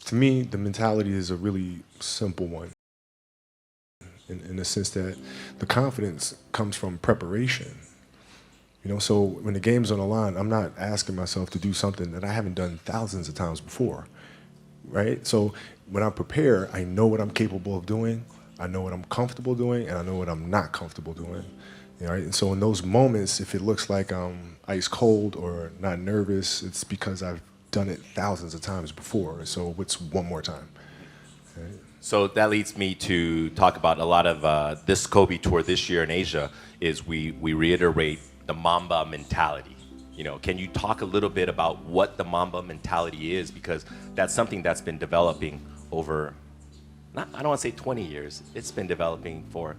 To me, the mentality is a really simple one in the sense that the confidence comes from preparation. So when the game's on the line, I'm not asking myself to do something that I haven't done thousands of times before, right? So when I prepare, I know what I'm capable of doing, I know what I'm comfortable doing, and I know what I'm not comfortable doing. Right? And so in those moments, if it looks like I'm ice cold or not nervous, it's because I've done it thousands of times before. So what's one more time? Right? So that leads me to talk about a lot of this Kobe tour this year in Asia is we reiterate the Mamba mentality. Can you talk a little bit about what the Mamba mentality is? Because that's something that's been developing over, I don't want to say 20 years, it's been developing for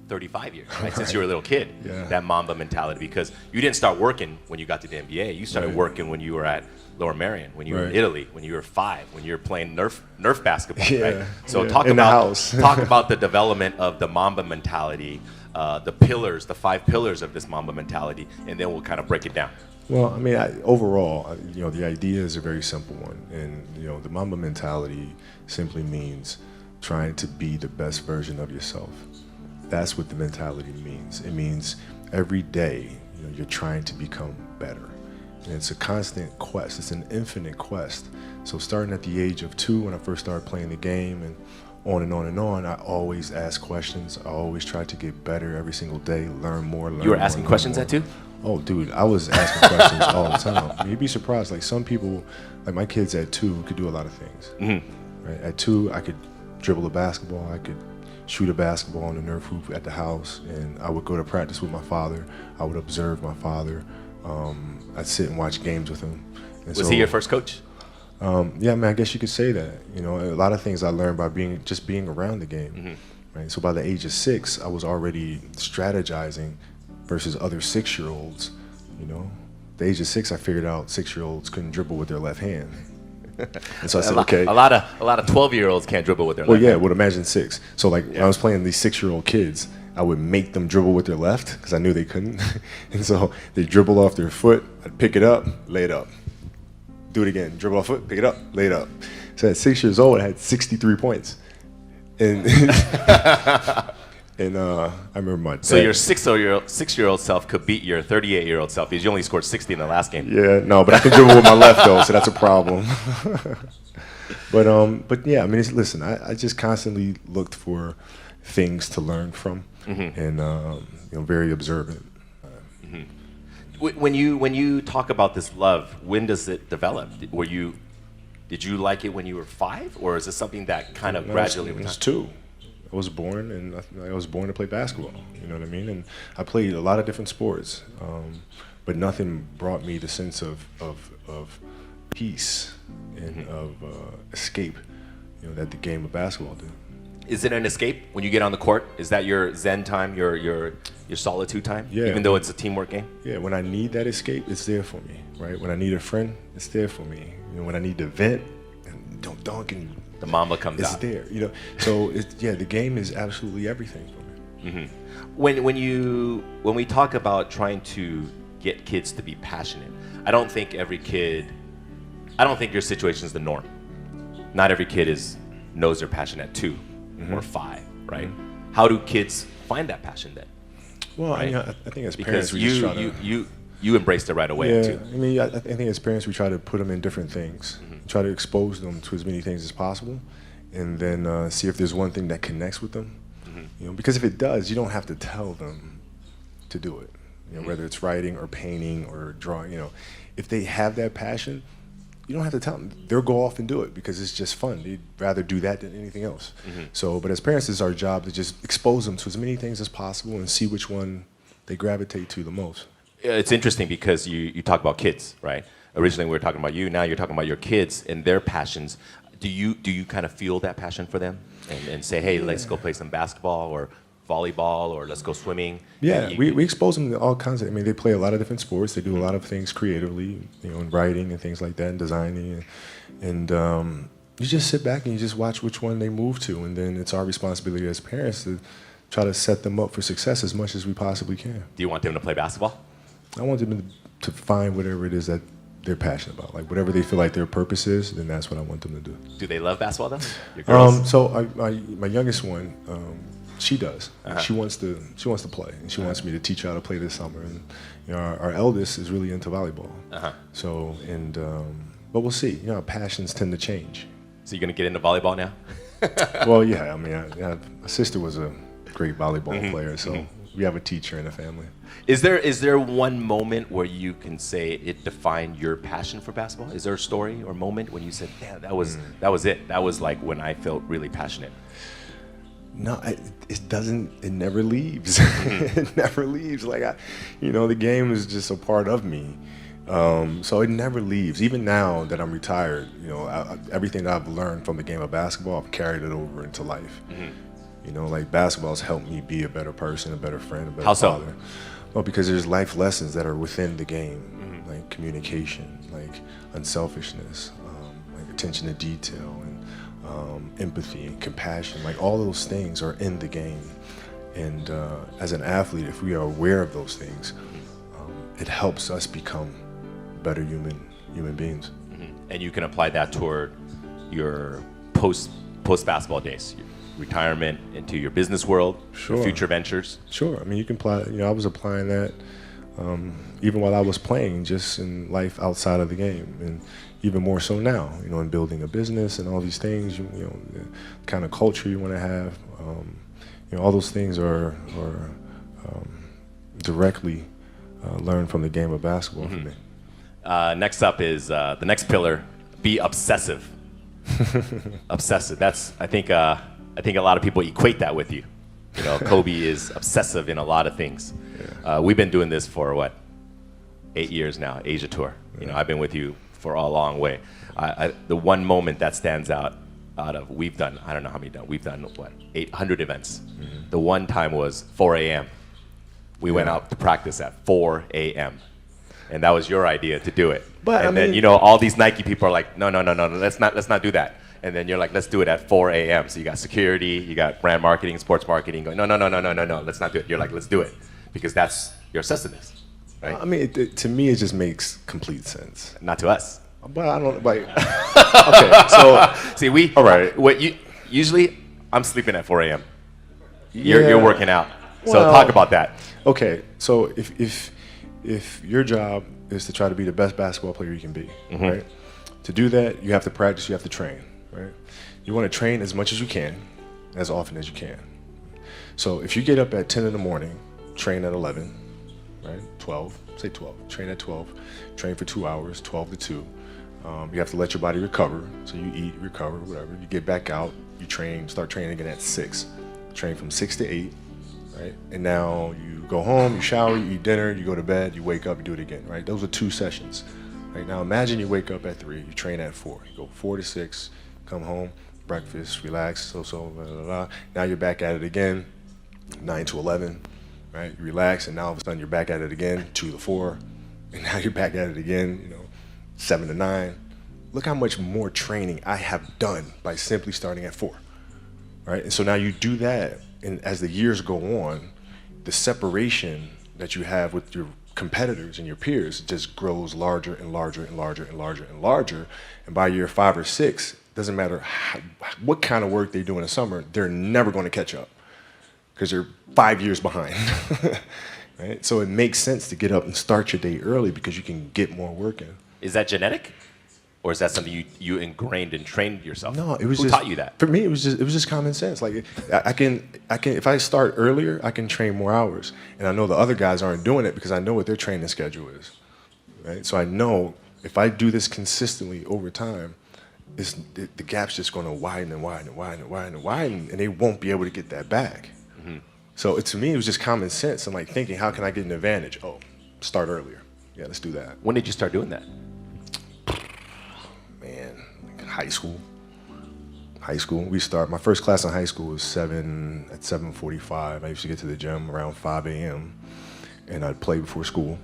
35 years, right? Since you were a little kid, that Mamba mentality. Because you didn't start working when you got to the NBA. You started working when you were at Lower Merion, when you were in Italy, when you were 5, when you were playing Nerf basketball, right? So talk about the development of the Mamba mentality, the pillars, the 5 pillars of this Mamba mentality, and then we'll kind of break it down. Well, I mean, overall, the idea is a very simple one, and the Mamba mentality simply means trying to be the best version of yourself. That's what the mentality means. It means every day, you're trying to become better. And it's a constant quest. It's an infinite quest. So starting at the age of 2, when I first started playing the game, and on and on and on, I always ask questions. I always try to get better every single day, learn more. You were asking questions at 2? Oh, dude, I was asking questions all the time. I mean, you'd be surprised. Like some people, like my kids at 2 could do a lot of things. Mm-hmm. Right? At 2, I could dribble a basketball. I could shoot a basketball on the Nerf hoop at the house, and I would go to practice with my father. I would observe my father. I'd sit and watch games with him. And was he your first coach? Yeah, I mean, I guess you could say that. A lot of things I learned by being around the game. Mm-hmm. Right? So by the age of 6, I was already strategizing versus other 6-year-olds. The age of 6, I figured out 6-year-olds couldn't dribble with their left hand. And so I said, okay. A lot of 12-year-olds can't dribble with their left. Well, yeah, hand. would imagine 6. So when I was playing these 6-year-old kids, I would make them dribble with their left because I knew they couldn't. And so they dribble off their foot. I'd pick it up, lay it up. Do it again. Dribble off foot, pick it up, lay it up. So at 6 years old, I had 63 points. And and I remember my dad. So your 6-year-old self could beat your 38-year-old self because you only scored 60 in the last game. Yeah, no, but I can dribble with my left though, so that's a problem. But yeah, I mean, listen, I just constantly looked for things to learn from, and very observant. When you talk about this love, when does it develop? Did you like it when you were 5, or is this something that kind of gradually? I was 2. I was born, and I was born to play basketball. You know what I mean? And I played a lot of different sports, but nothing brought me the sense of peace and of escape, that the game of basketball did. Is it an escape when you get on the court? Is that your zen time, your solitude time? Yeah. Even though it's a teamwork game? Yeah, when I need that escape, it's there for me, right? When I need a friend, it's there for me. When I need to vent and don't dunk and the Mamba comes out. It's there, So the game is absolutely everything for me. Mm-hmm. When we talk about trying to get kids to be passionate, I don't think your situation is the norm. Not every kid knows their passion at 2 or 5, right? Mm-hmm. How do kids find that passion then? Well, right? I think as parents, you embraced it right away too. I mean, I think as parents, we try to put them in different things, try to expose them to as many things as possible, and then see if there's one thing that connects with them. Because if it does, you don't have to tell them to do it. Whether it's writing or painting or drawing. If they have that passion, you don't have to tell them. They'll go off and do it because it's just fun. They'd rather do that than anything else. So, but as parents, it's our job to just expose them to as many things as possible and see which one they gravitate to the most. It's interesting because you talk about kids, right? Originally we were talking about you. Now you're talking about your kids and their passions. Do you kind of feel that passion for them and say, hey, let's go play some basketball or volleyball or let's go swimming? Yeah, we expose them to all kinds of. I mean, they play a lot of different sports. They do a lot of things creatively, in writing and things like that, and designing, and you just sit back and you just watch which one they move to, and then it's our responsibility as parents to try to set them up for success as much as we possibly can. Do you want them to play basketball? I want them to find whatever it is that they're passionate about. Like whatever they feel like their purpose is, then that's what I want them to do. Do they love basketball though? Your girls? So my youngest one, she does. She wants to play, and she wants me to teach her how to play this summer. And you know, our eldest is really into volleyball. So but we'll see. You know, passions tend to change. So you're gonna get into volleyball now? Well, yeah. I mean, my sister was a great volleyball player, so we have a teacher in the family. Is there one moment where you can say it defined your passion for basketball? Is there a story or moment when you said, "Yeah, that was it. That was like when I felt really passionate"? No, it doesn't. It never leaves. It never leaves. Like the game is just a part of me. So it never leaves. Even now that I'm retired, everything that I've learned from the game of basketball, I've carried it over into life. Like basketball's helped me be a better person, a better friend, a better father. Well, because there's life lessons that are within the game, like communication, like unselfishness, like attention to detail, and empathy and compassion. Like all those things are in the game. And as an athlete, if we are aware of those things, it helps us become better human beings. And you can apply that toward your post basketball days, your retirement, into your business world, your future ventures. Sure. I mean, you can apply. I was applying that even while I was playing, just in life outside of the game, and even more so now. In building a business and all these things. The kind of culture you want to have. All those things are directly learned from the game of basketball for me. Next up is the next pillar: be obsessive. Obsessive. That's I think a lot of people equate that with you. Kobe is obsessive in a lot of things. Yeah. We've been doing this for 8 years now, Asia tour. I've been with you for a long way. The one moment that stands out of we've done, I don't know how many we've done 800 events. The one time was 4 a.m. We went out to practice at 4 a.m. and that was your idea to do it. But then all these Nike people are like, no, let's not do that. And then you're like, let's do it at 4 a.m. So you got security, you got brand marketing, sports marketing going, no, let's not do it. You're like, let's do it because that's your obsessiveness, right? I mean, to me, it just makes complete sense. Not to us. But I don't like. Okay, so see, all right. Usually, I'm sleeping at 4 a.m. Yeah. You're working out. So talk about that. Okay, so if your job is to try to be the best basketball player you can be, right? To do that, you have to practice, you have to train, right? You want to train as much as you can, as often as you can. So if you get up at 10 in the morning, train at 11, right? 12, say 12, train at 12, train for 2 hours, 12 to 2. You have to let your body recover. So you eat, recover, whatever. You get back out, you train, start training again at 6. Train from 6 to 8, right? And now you go home, you shower, you eat dinner, you go to bed, you wake up, you do it again, right? Those are 2 sessions. Right, now imagine you wake up at 3, you train at 4, you go 4 to 6, come home, breakfast, relax, blah, blah, blah. Now you're back at it again, 9 to 11, right? You relax, and now all of a sudden you're back at it again, 2 to 4, and now you're back at it again, 7 to 9. Look how much more training I have done by simply starting at 4, right? And so now you do that, and as the years go on, the separation that you have with your competitors and your peers just grows larger and larger and larger and larger and larger. And by year 5 or 6, doesn't matter what kind of work they do in the summer, they're never going to catch up because they're 5 years behind. Right? So it makes sense to get up and start your day early because you can get more work in. Is that genetic? Or is that something you ingrained and trained yourself? No, it was Who just, taught you that? For me, it was just common sense. Like I can if I start earlier, I can train more hours, and I know the other guys aren't doing it because I know what their training schedule is, right? So I know if I do this consistently over time, the gap's just going to widen and widen and widen and widen and widen, and they won't be able to get that back. So to me, it was just common sense and like thinking, how can I get an advantage? Oh, start earlier. Yeah, let's do that. When did you start doing that? Man, high school. We start. My first class in high school was 7:45. I used to get to the gym around 5 a.m. and I'd play before school,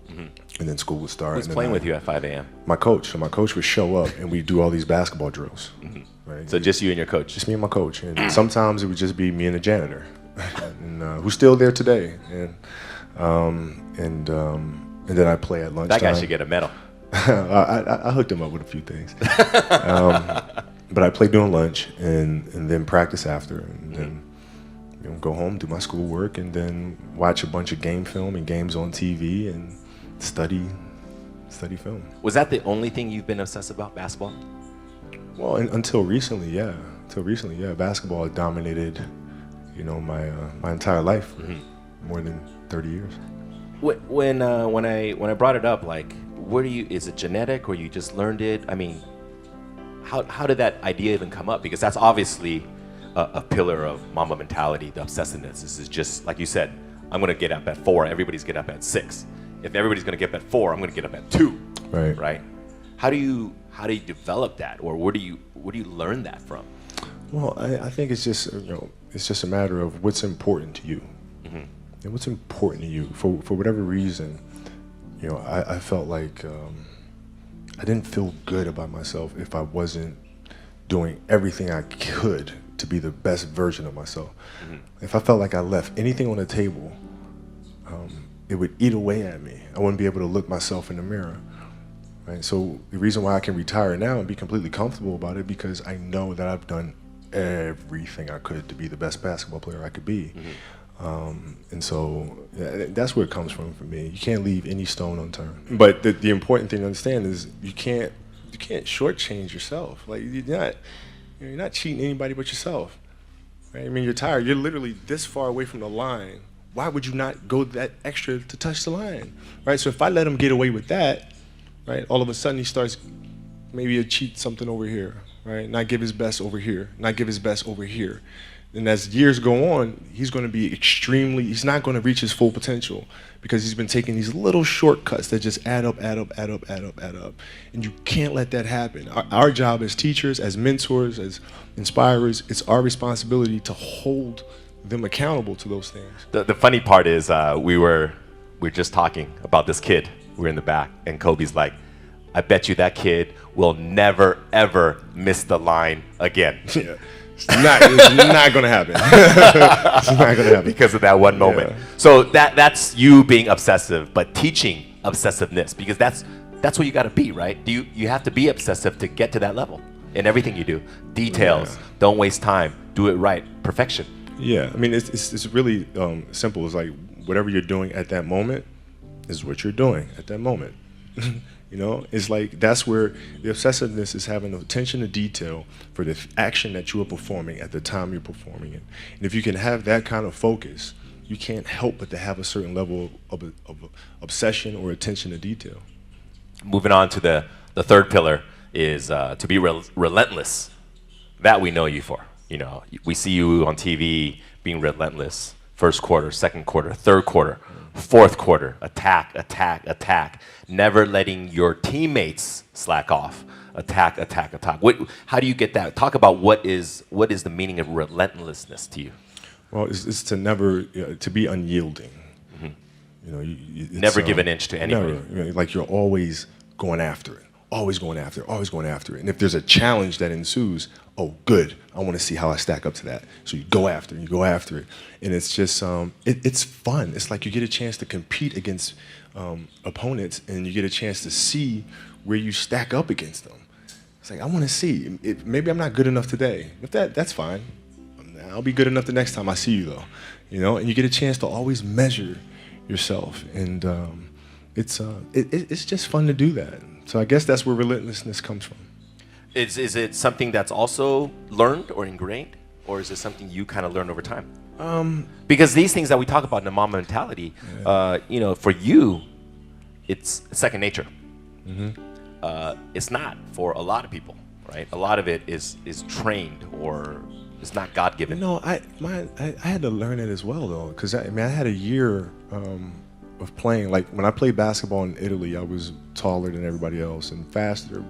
and then school would start. Who's playing with you at 5 a.m.? My coach. So my coach would show up, and we'd do all these basketball drills. Right? So just you and your coach? Just me and my coach, and sometimes it would just be me and the janitor, and who's still there today. And then I play at lunchtime. That guy should get a medal. I hooked him up with a few things. But I played during lunch and then practice after, and then go home, do my schoolwork, and then watch a bunch of game film and games on TV and study film. Was that the only thing you've been obsessed about, basketball? Well, until recently, yeah. Basketball had dominated, my entire life for more than 30 years. When I brought it up, like, is it genetic or you just learned it? I mean, how did that idea even come up? Because that's obviously a pillar of Mamba mentality, the obsessiveness. This is just, like you said, I'm going to get up at 4, everybody's get up at 6. If everybody's going to get up at 4, I'm going to get up at 2. Right? How do you develop that, or where do you learn that from? Well, I think it's just a matter of what's important to you. And what's important to you for whatever reason. I felt like I didn't feel good about myself if I wasn't doing everything I could to be the best version of myself. If I felt like I left anything on the table, it would eat away at me. I wouldn't be able to look myself in the mirror. Right? So the reason why I can retire now and be completely comfortable about it, because I know that I've done everything I could to be the best basketball player I could be. And so that's where it comes from for me. You can't leave any stone unturned. But the important thing to understand is you can't shortchange yourself. Like you're not cheating anybody but yourself. Right? I mean, you're tired. You're literally this far away from the line. Why would you not go that extra to touch the line? Right? So if I let him get away with that, right, all of a sudden he starts maybe a cheat something over here, right? Not give his best over here, not give his best over here. And as years go on, he's going to be he's not going to reach his full potential because he's been taking these little shortcuts that just add up. And you can't let that happen. Our job as teachers, as mentors, as inspirers, it's our responsibility to hold them accountable to those things. The funny part is we were just talking about this kid. We're in the back, and Kobe's like, I bet you that kid will never, ever miss the line again. Yeah. It's not going to happen. It's not going to happen. Because of that one moment. Yeah. So that's you being obsessive, but teaching obsessiveness, because that's what you got to be, right? You have to be obsessive to get to that level in everything you do. Details, don't waste time, do it right, perfection. Yeah, I mean, it's really simple. It's like whatever you're doing at that moment is what you're doing at that moment. It's like that's where the obsessiveness is having attention to detail for the action that you are performing at the time you're performing it. And if you can have that kind of focus, you can't help but to have a certain level of obsession or attention to detail. Moving on to the third pillar is to be relentless. That we know you for. We see you on TV being relentless. First quarter, second quarter, third quarter, fourth quarter, attack, never letting your teammates slack off. Attack. How do you get that? Talk about what is the meaning of relentlessness to you? Well, it's to never to be unyielding. Never give an inch to anybody. Never. Like you're always going after it. Always going after it. And if there's a challenge that ensues, oh, good, I want to see how I stack up to that. So you go after it. And it's just, it's fun. It's like you get a chance to compete against opponents, and you get a chance to see where you stack up against them. It's like, I want to see. Maybe I'm not good enough today. If that's fine. I'll be good enough the next time I see you, though. And you get a chance to always measure yourself. And it's just fun to do that. So I guess that's where relentlessness comes from. Is it something that's also learned or ingrained, or is it something you kind of learn over time? Because these things that we talk about in the Mamba mentality, for you, it's second nature. It's not for a lot of people, right? A lot of it is trained or it's not God-given. I had to learn it as well, though, because I had a year of playing. Like when I played basketball in Italy, I was taller than everybody else and faster,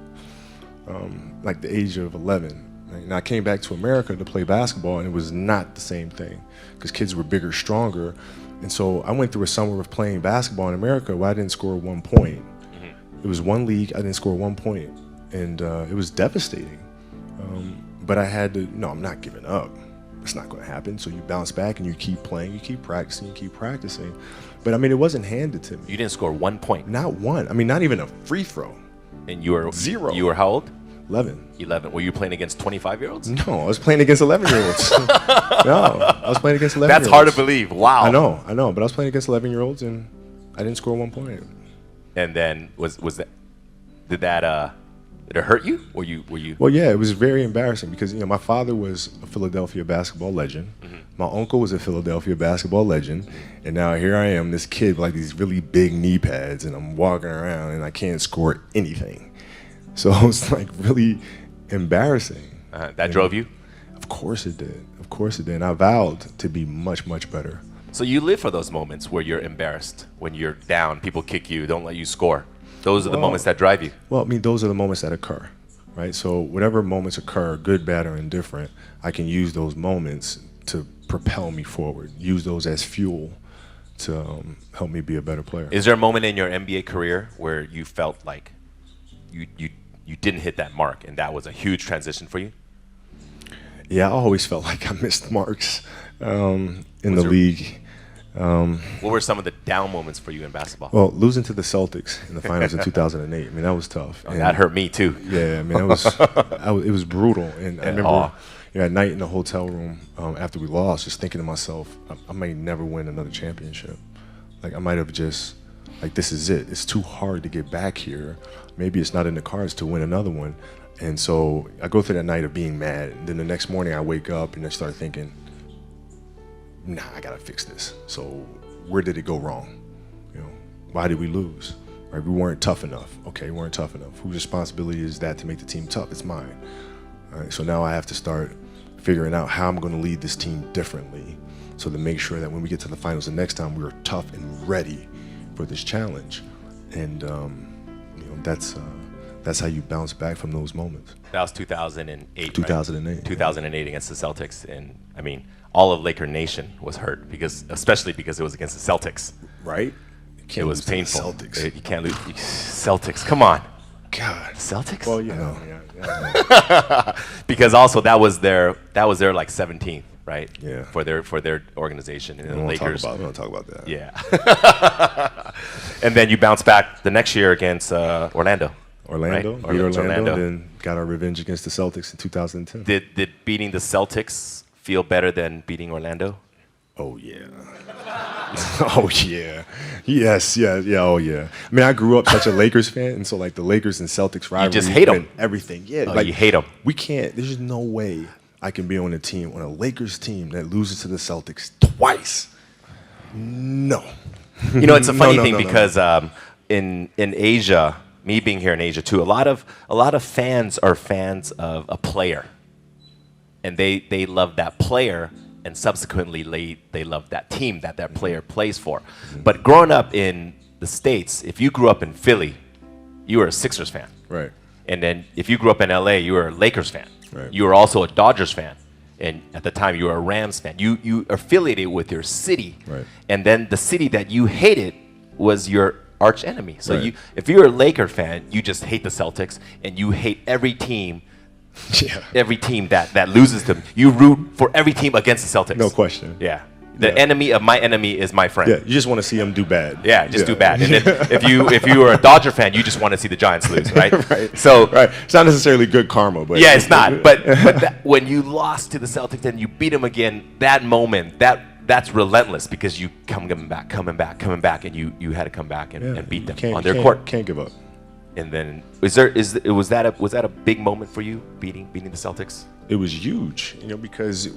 like the age of 11. And I came back to America to play basketball, and it was not the same thing because kids were bigger, stronger. And so I went through a summer of playing basketball in America where I didn't score 1 point. It was one league, I didn't score 1 point, and it was devastating. But I had to, I'm not giving up. It's not going to happen. So you bounce back and you keep playing, you keep practicing. But I mean, it wasn't handed to me. You didn't score 1 point? Not one. I mean, not even a free throw. And you were 0. You were how old? 11. 11. Were you playing against 25-year-olds? No, I was playing against 11-year-olds. No, I was playing against 11-year-olds. That's hard to believe. Wow. I know, but I was playing against 11-year-olds and I didn't score 1 point. And then was that did it hurt you? Were you? Well, yeah, it was very embarrassing because my father was a Philadelphia basketball legend. Mm-hmm. My uncle was a Philadelphia basketball legend, and now here I am, this kid with like these really big knee pads, and I'm walking around and I can't score anything. So it was like really embarrassing. That drove you? Of course it did. Of course it did. And I vowed to be much, much better. So you live for those moments where you're embarrassed, when you're down, people kick you, don't let you score. Those are the moments that drive you. Well, I mean, those are the moments that occur, right? So whatever moments occur, good, bad, or indifferent, I can use those moments to propel me forward, use those as fuel to help me be a better player. Is there a moment in your NBA career where you felt like you didn't hit that mark and that was a huge transition for you? Yeah, I always felt like I missed marks in the league. What were some of the down moments for you in basketball? Well, losing to the Celtics in the finals in 2008, I mean, that was tough. And that hurt me too. Yeah, I mean, it was brutal. And I remember at night in the hotel room after we lost, just thinking to myself, I may never win another championship. Like, I might have just, like, this is it. It's too hard to get back here. Maybe it's not in the cards to win another one. And so I go through that night of being mad. And then the next morning I wake up and I start thinking, nah, I gotta fix this. So where did it go wrong? Why did we lose? Right? We weren't tough enough. Okay, we weren't tough enough. Whose responsibility is that to make the team tough? It's mine. All right, so now I have to start figuring out how I'm gonna lead this team differently so to make sure that when we get to the finals the next time, we are tough and ready for this challenge. And that's how you bounce back from those moments. That was 2008. 2008. Right? 2008 against the Celtics, and I mean, all of Laker Nation was hurt especially because it was against the Celtics. Right? It was painful. Celtics. You can't lose. Celtics, come on. God. Celtics? Well, yeah. Because also that was their like 17th, right? Yeah. For their organization, and the We Lakers. don't talk about that. Yeah. And then you bounced back the next year against Orlando. Orlando, Right? beat Orlando, then got our revenge against the Celtics in 2010. Did beating the Celtics feel better than beating Orlando? Oh yeah. Oh yeah. Yes, yeah, oh yeah. I mean, I grew up such a Lakers fan, and so like the Lakers and Celtics rivalry, just hate 'em. and everything. Yeah, Oh, like you hate them. we can't. There's just no way I can be on a Lakers team that loses to the Celtics twice. No. You know, it's a funny No, thing no, no, because in Asia, me being here in Asia too, a lot of fans are fans of a player, and they love that player, and subsequently they love that team that player plays for. But growing up in the States, if you grew up in Philly, you were a Sixers fan, Right. and then if you grew up in LA, you were a Lakers fan. Right. You were also a Dodgers fan, and at the time you were a Rams fan. You affiliated with your city, Right. and then the city that you hated was your arch enemy. So Right. if you're a Laker fan, you just hate the Celtics, and you hate every team Yeah. every team that loses them. You root for every team against the Celtics. No question. Yeah. The Yeah. enemy of my enemy is my friend. Yeah. You just want to see them do bad. Yeah, just do bad. And then if you were a Dodger fan, you just want to see the Giants lose, right? Right. So Right. It's not necessarily good karma, but yeah, it's not. But when you lost to the Celtics and you beat them again, that moment, that's relentless because you coming back, and you had to come back and beat them on their court. Can't give up. And then was that a big moment for you beating the Celtics? It was huge, because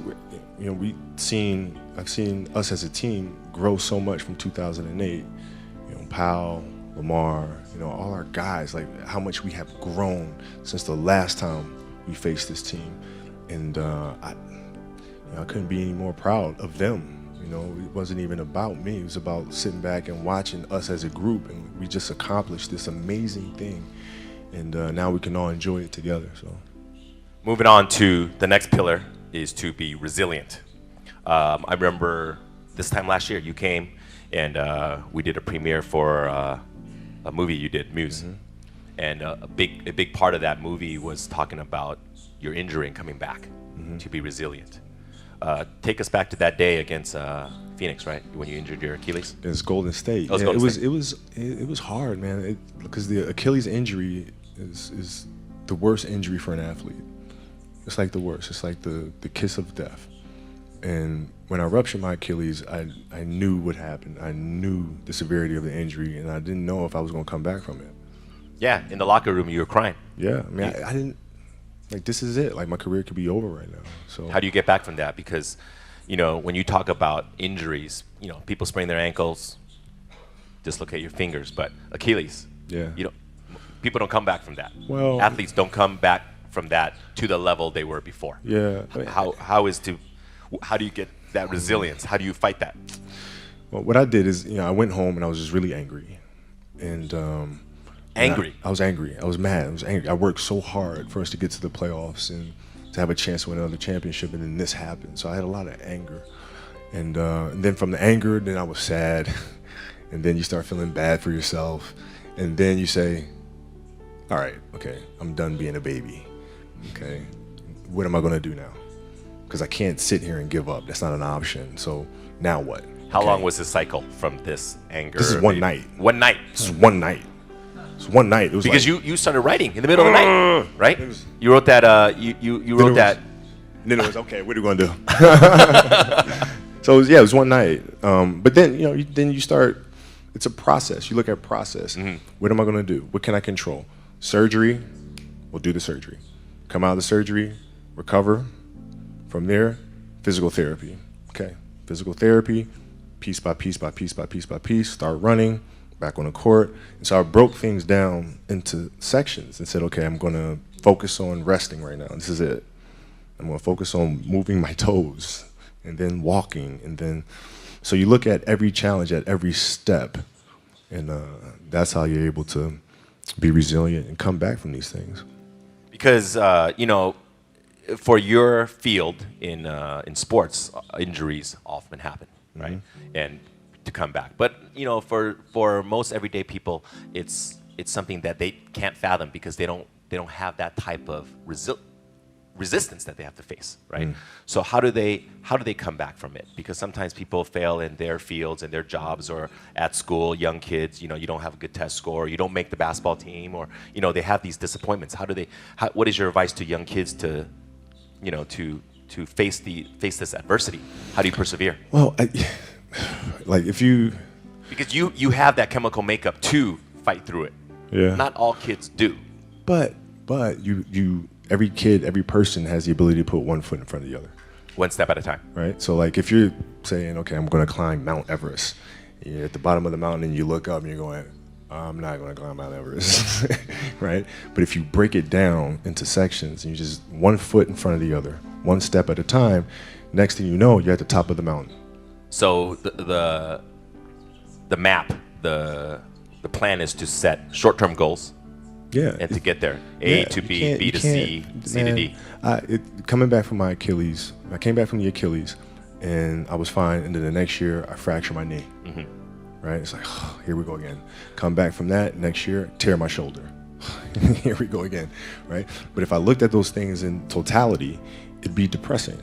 I've seen us as a team grow so much from 2008. Powell, Lamar, all our guys, like how much we have grown since the last time we faced this team, and I couldn't be any more proud of them. It wasn't even about me. It was about sitting back and watching us as a group, and we just accomplished this amazing thing, and now we can all enjoy it together. So, moving on to the next pillar is to be resilient. I remember this time last year you came and we did a premiere for a movie you did, Muse, and a big part of that movie was talking about your injury and coming back to be resilient. Take us back to that day against Phoenix, right? When you injured your Achilles. It's Golden State. Oh, it's Yeah, Golden it was hard, man, because the Achilles injury is the worst injury for an athlete. It's like the worst. It's like the kiss of death. And when I ruptured my Achilles, I knew what happened. I knew the severity of the injury, and I didn't know if I was going to come back from it. Yeah, in the locker room, you were crying. Yeah, I mean, I didn't, like, this is it. Like, my career could be over right now. So How do you get back from that? Because, you know, when you talk about injuries, you know, people sprain their ankles, dislocate your fingers, but Achilles, Yeah. People don't come back from that. Well, athletes don't come back from that to the level they were before. Yeah. How do you get that resilience? How do you fight that? Well, what I did is, I went home and I was just really angry. And Angry? I was angry. I was mad. I was angry. I worked so hard for us to get to the playoffs and to have a chance to win another championship, and then this happened. So I had a lot of anger. And then from the anger, then I was sad. And then you start feeling bad for yourself. And then you say, all right, okay, I'm done being a baby. Okay, what am I going to do now? Because I can't sit here and give up. That's not an option. So now what? How long was the cycle from this anger? This is one night. One night. This is one night. It's one night. It was Because like, you started writing in the middle of the night, right? You wrote that. You wrote that. Then it was okay. What are we going to do? So it was one night. But then then you start. It's a process. You look at process. Mm-hmm. What am I going to do? What can I control? Surgery. We'll do the surgery. Come out of the surgery. Recover. From there, physical therapy. Okay, physical therapy. Piece by piece by piece by piece by piece. Start running. Back on the court. And so I broke things down into sections and said, okay, I'm going to focus on resting right now. This is it. I'm going to focus on moving my toes and then walking. And then, so you look at every challenge at every step. And that's how you're able to be resilient and come back from these things. Because, for your field in sports, injuries often happen, right? Mm-hmm. And to come back. But for most everyday people, it's something that they can't fathom because they don't have that type of resistance that they have to face, right? So how do they come back from it? Because sometimes people fail in their fields and their jobs or at school, young kids, you don't have a good test score, you don't make the basketball team, or they have these disappointments. What is your advice to young kids to face this adversity? How do you persevere? Well, because you have that chemical makeup to fight through it. Yeah. Not all kids do. But every kid, every person has the ability to put one foot in front of the other. One step at a time. Right? So like if you're saying, okay, I'm going to climb Mount Everest, you're at the bottom of the mountain and you look up and you're going, I'm not going to climb Mount Everest, right? But if you break it down into sections and you just one foot in front of the other, one step at a time, next thing you know, you're at the top of the mountain. So the map, the plan is to set short-term goals. Yeah. And to get there, A to B, B to C, C to D. Coming back from my Achilles, I came back from the Achilles, and I was fine. And then the next year, I fractured my knee. Mm-hmm. Right? It's like, oh, here we go again. Come back from that next year, tear my shoulder. Here we go again. Right? But if I looked at those things in totality, it'd be depressing.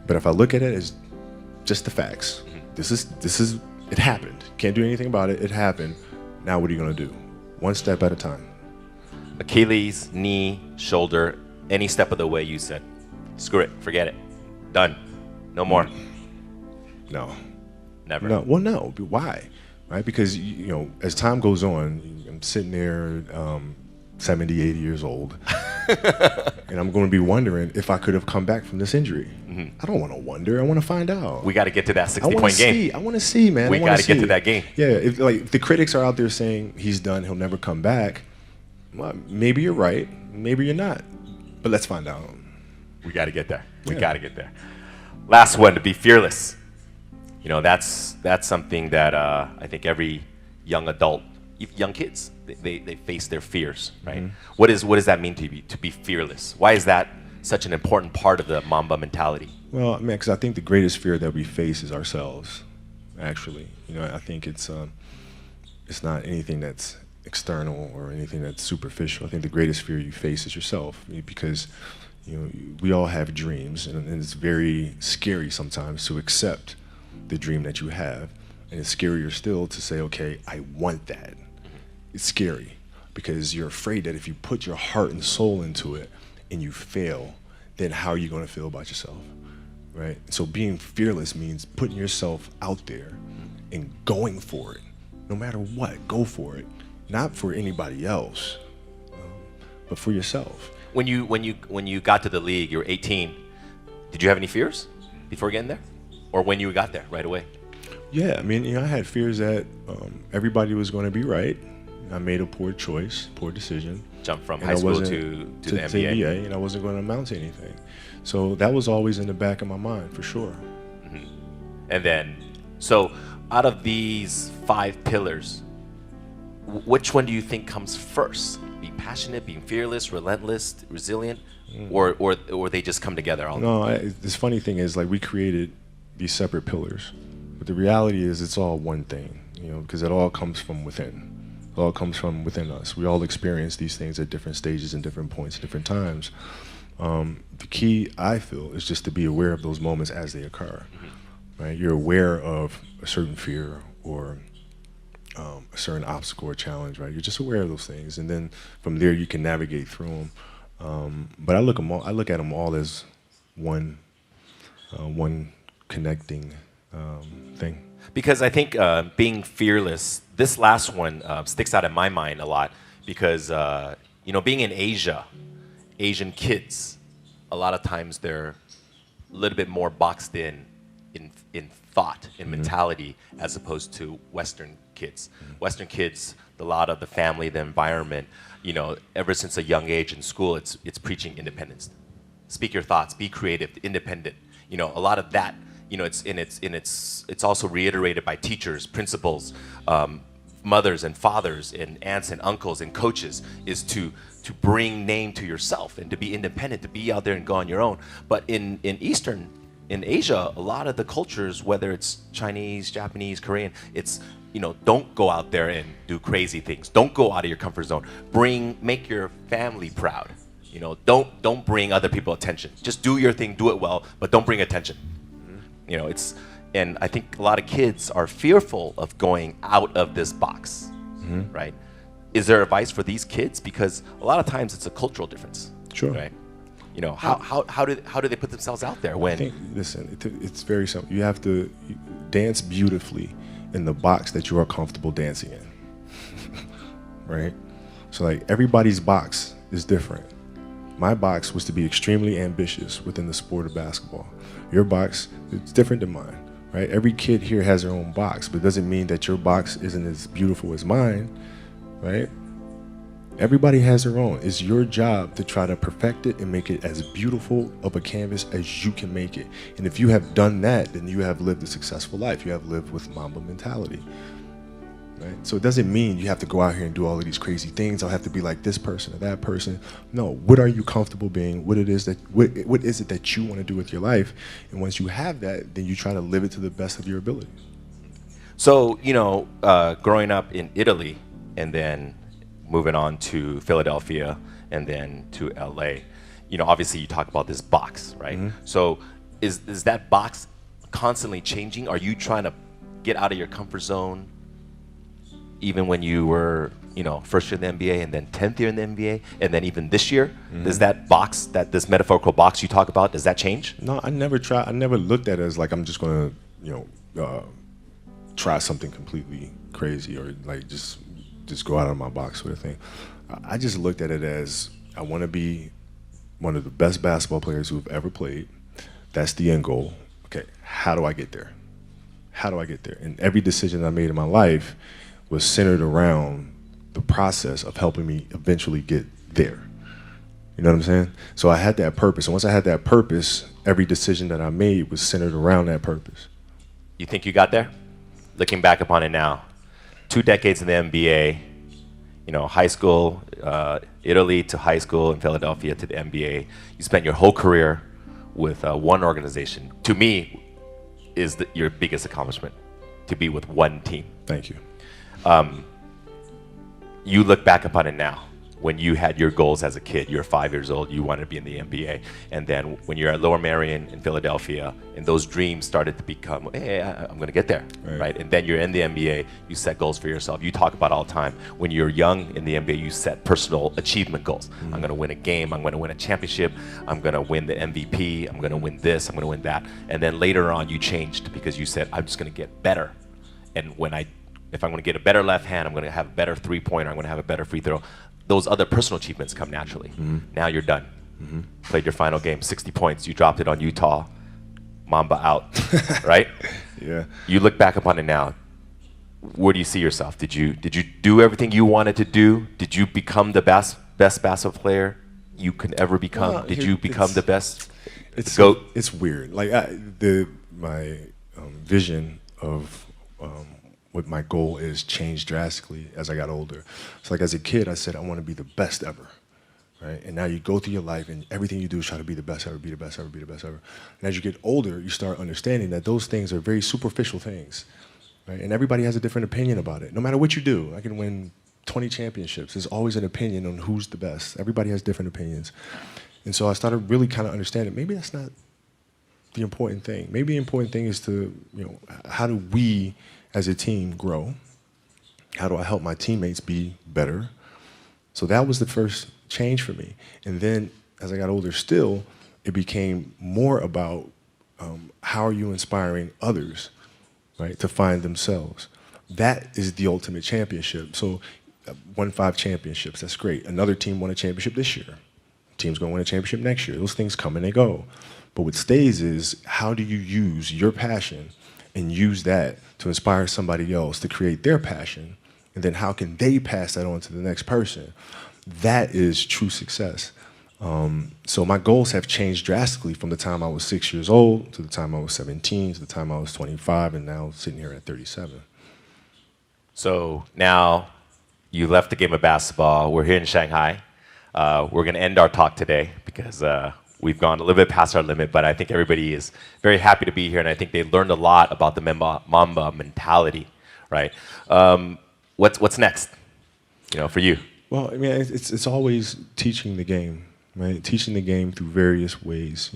But if I look at it as just the facts, this is it happened. Can't do anything about it. It happened. Now what are you gonna do? One step at a time. Achilles, knee, shoulder, any step of the way you said, screw it, forget it, done, no more. No. Never. No. Well, no. Why? Right? Because as time goes on, I'm sitting there, 70, 80 years old, and I'm going to be wondering if I could have come back from this injury. Mm-hmm. I don't want to wonder. I want to find out. We got to get to that 60-point game. I want to see, man. We got to get to that game. Yeah. If the critics are out there saying he's done, he'll never come back. Well, maybe you're right. Maybe you're not. But let's find out. We got to get there. We got to get there. Last one, to be fearless. That's something that I think every young adult, young kids, they face their fears, right? Mm-hmm. What does that mean to be fearless? Why is that such an important part of the Mamba mentality? Well, man, because I think the greatest fear that we face is ourselves. Actually, I think it's not anything that's external or anything that's superficial. I think the greatest fear you face is yourself, because we all have dreams, and it's very scary sometimes to accept the dream that you have, and it's scarier still to say, okay, I want that. It's scary. because you're afraid that if you put your heart and soul into it and you fail, then how are you going to feel about yourself, right? So being fearless means putting yourself out there and going for it, no matter what. Go for it, not for anybody else, but for yourself. When you got to the league, you were 18. Did you have any fears before getting there, or when you got there right away? Yeah, I mean, I had fears that everybody was going to be right. I made a poor choice, poor decision. Jump from And high I school wasn't- to the NBA. and I wasn't going to amount to anything. So that was always in the back of my mind, for sure. And then, so out of these 5 pillars, which one do you think comes first? Being passionate, being fearless, relentless, resilient, or they just come together all? No, this funny thing is, like, we created these separate pillars, but the reality is it's all one thing, because it all comes from within. It all comes from within us. We all experience these things at different stages and different points, different times. The key, I feel, is just to be aware of those moments as they occur. Right? You're aware of a certain fear or a certain obstacle or challenge, right? You're just aware of those things, and then from there you can navigate through them. But I look at them all as one connecting thing. Because I think being fearless, this last one sticks out in my mind a lot because, being in Asia, Asian kids, a lot of times they're a little bit more boxed in thought, in mentality, as opposed to Western kids. Western kids, a lot of the family, the environment, ever since a young age in school, it's preaching independence. Speak your thoughts, be creative, independent. A lot of that. It's also reiterated by teachers, principals, mothers and fathers, and aunts and uncles and coaches, is to bring name to yourself and to be independent, to be out there and go on your own. But in Asia, a lot of the cultures, whether it's Chinese, Japanese, Korean, it's don't go out there and do crazy things. Don't go out of your comfort zone. Make your family proud. Don't bring other people attention. Just do your thing, do it well, but don't bring attention. And I think a lot of kids are fearful of going out of this box, right? Is there advice for these kids? Because a lot of times it's a cultural difference. Sure. Right? How do they put themselves out there when? I think, listen, it's very simple. You have to dance beautifully in the box that you are comfortable dancing in, right? So, like, everybody's box is different. My box was to be extremely ambitious within the sport of basketball. Your box is different than mine, right? Every kid here has their own box, but it doesn't mean that your box isn't as beautiful as mine, right? Everybody has their own. It's your job to try to perfect it and make it as beautiful of a canvas as you can make it. And if you have done that, then you have lived a successful life. You have lived with Mamba mentality, right? So it doesn't mean you have to go out here and do all of these crazy things. I'll have to be like this person or that person. No, what are you comfortable being? What is it that you want to do with your life? And once you have that, then you try to live it to the best of your ability. So, growing up in Italy and then moving on to Philadelphia and then to LA, obviously you talk about this box, right? So is that box constantly changing? Are you trying to get out of your comfort zone even when you were, first year in the NBA and then 10th year in the NBA and then even this year? Does that box, this metaphorical box you talk about, does that change? No, I never looked at it as like I'm just going to, try something completely crazy or like just go out of my box sort of thing. I just looked at it as I want to be one of the best basketball players who have ever played. That's the end goal. Okay, how do I get there? How do I get there? And every decision I made in my life was centered around the process of helping me eventually get there. You know what I'm saying? So I had that purpose. And once I had that purpose, every decision that I made was centered around that purpose. You think you got there? Looking back upon it now, 2 decades in the NBA, high school, Italy to high school, in Philadelphia to the NBA. You spent your whole career with one organization. To me, is your biggest accomplishment, to be with one team. Thank you. You look back upon it now. when you had your goals as a kid. You're 5 years old, you wanted to be in the NBA. And then when you're at Lower Merion in Philadelphia, and those dreams started to become, hey, I'm going to get there, right? And then you're in the NBA, you set goals for yourself. You talk about all the time, when you're young in the NBA, you set personal achievement goals. I'm going to win a game, I'm going to win a championship, I'm going to win the MVP, I'm going to win this, I'm going to win that. And then later on, you changed because you said, I'm just going to get better. And if I'm going to get a better left hand, I'm going to have a better three-pointer, I'm going to have a better free throw. Those other personal achievements come naturally. Now you're done. Played your final game, 60 points. You dropped it on Utah. Mamba out, right? Yeah. You look back upon it now. Where do you see yourself? Did you do everything you wanted to do? Did you become the best basketball player you could ever become? Well, Did you become the best It's GOAT? It's weird. Like my vision of what my goal is changed drastically as I got older. So like as a kid, I said I want to be the best ever, right? And now you go through your life and everything you do is try to be the best ever, be the best ever, be the best ever. And as you get older, you start understanding that those things are very superficial things, right? And everybody has a different opinion about it. No matter what you do, I can win 20 championships. There's always an opinion on who's the best. Everybody has different opinions. And so I started really kind of understanding maybe that's not the important thing. Maybe the important thing is to, how do we as a team grow? How do I help my teammates be better? So that was the first change for me. And then as I got older still, it became more about how are you inspiring others, right, to find themselves. That is the ultimate championship. So won 5 championships, that's great. Another team won a championship this year. Team's gonna win a championship next year. Those things come and they go. But what stays is how do you use your passion and use that to inspire somebody else to create their passion, and then how can they pass that on to the next person? That is true success. So my goals have changed drastically from the time I was 6 years old to the time I was 17 to the time I was 25, and now sitting here at 37. So now you left the game of basketball. We're here in Shanghai. We're going to end our talk today because we've gone a little bit past our limit, but I think everybody is very happy to be here, and I think they learned a lot about the Mamba mentality, right? What's next, for you? Well, I mean, it's always teaching the game, right? Teaching the game through various ways.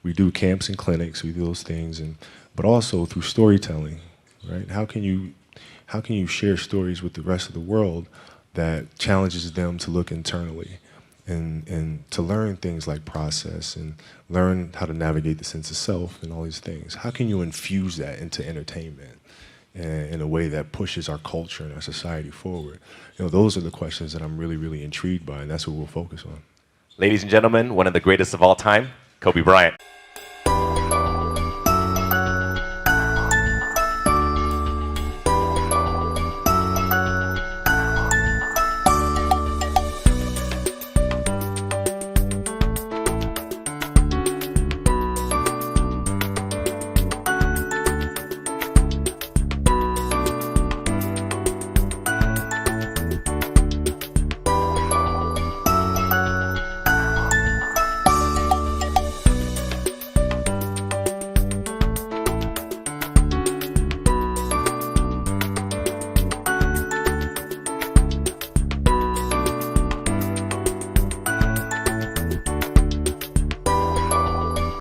We do camps and clinics, we do those things, but also through storytelling, right? How can you share stories with the rest of the world that challenges them to look internally and to learn things like process and learn how to navigate the sense of self and all these things? How can you infuse that into entertainment in a way that pushes our culture and our society forward? Those are the questions that I'm really, really intrigued by, and that's what we'll focus on. Ladies and gentlemen, one of the greatest of all time, Kobe Bryant.